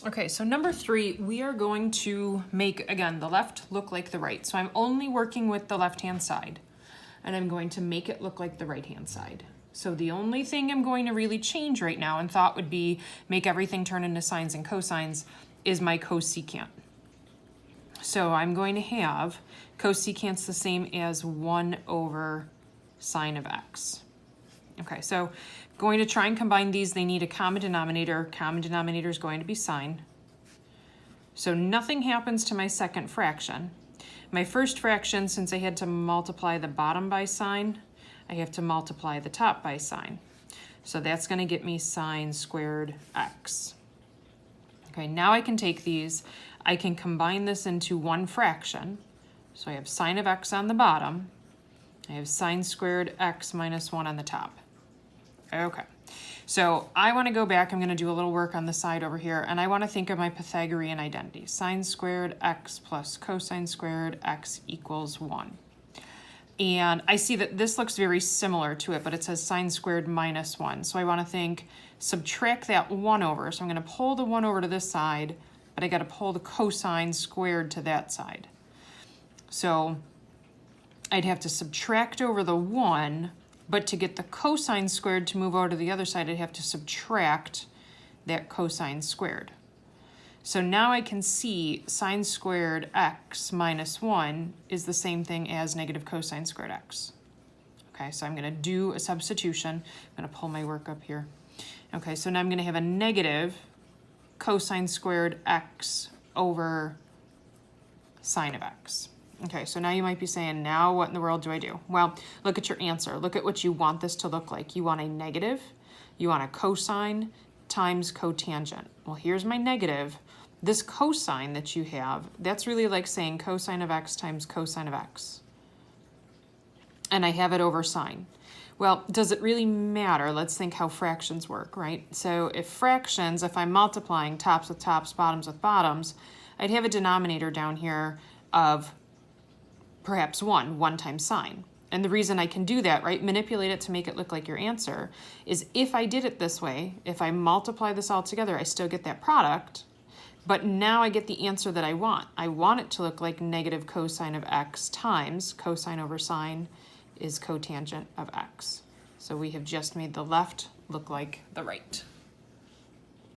Okay, so number 3, we are going to make, again, the left look like the right. So I'm only working with the left-hand side, and I'm going to make it look like the right-hand side. So the only thing I'm going to really change right now, and thought would be make everything turn into sines and cosines, is my cosecant. So I'm going to have cosecant's the same as 1 over sine of x. Okay, so going to try and combine these. They need a common denominator. Common denominator is going to be sine. So nothing happens to my second fraction. My first fraction, since I had to multiply the bottom by sine, I have to multiply the top by sine. So that's going to get me sine squared x. Okay, now I can take these. I can combine this into one fraction. So I have sine of x on the bottom. I have sine squared x minus 1 on the top. Okay, so I want to go back. I'm going to do a little work on the side over here, and I want to think of my Pythagorean identity. Sine squared x plus cosine squared x equals 1. And I see that this looks very similar to it, but it says sine squared minus 1. So I want to think, subtract that 1 over. So I'm going to pull the 1 over to this side, but I got to pull the cosine squared to that side. So I'd have to subtract over the 1, but to get the cosine squared to move over to the other side, I'd have to subtract that cosine squared. So now I can see sine squared x minus 1 is the same thing as negative cosine squared x. Okay, so I'm going to do a substitution. I'm going to pull my work up here. Okay, so now I'm going to have a negative cosine squared x over sine of x. Okay, so now you might be saying, now what in the world do I do? Well, look at your answer. Look at what you want this to look like. You want a negative, you want a cosine times cotangent. Well, here's my negative. This cosine that you have, that's really like saying cosine of x times cosine of x. And I have it over sine. Well, does it really matter? Let's think how fractions work, right? So if fractions, if I'm multiplying tops with tops, bottoms with bottoms, I'd have a denominator down here of perhaps 1 times sine. And the reason I can do that, right, manipulate it to make it look like your answer, is if I did it this way, if I multiply this all together, I still get that product, but now I get the answer that I want. I want it to look like negative cosine of x times cosine over sine is cotangent of x. So we have just made the left look like the right.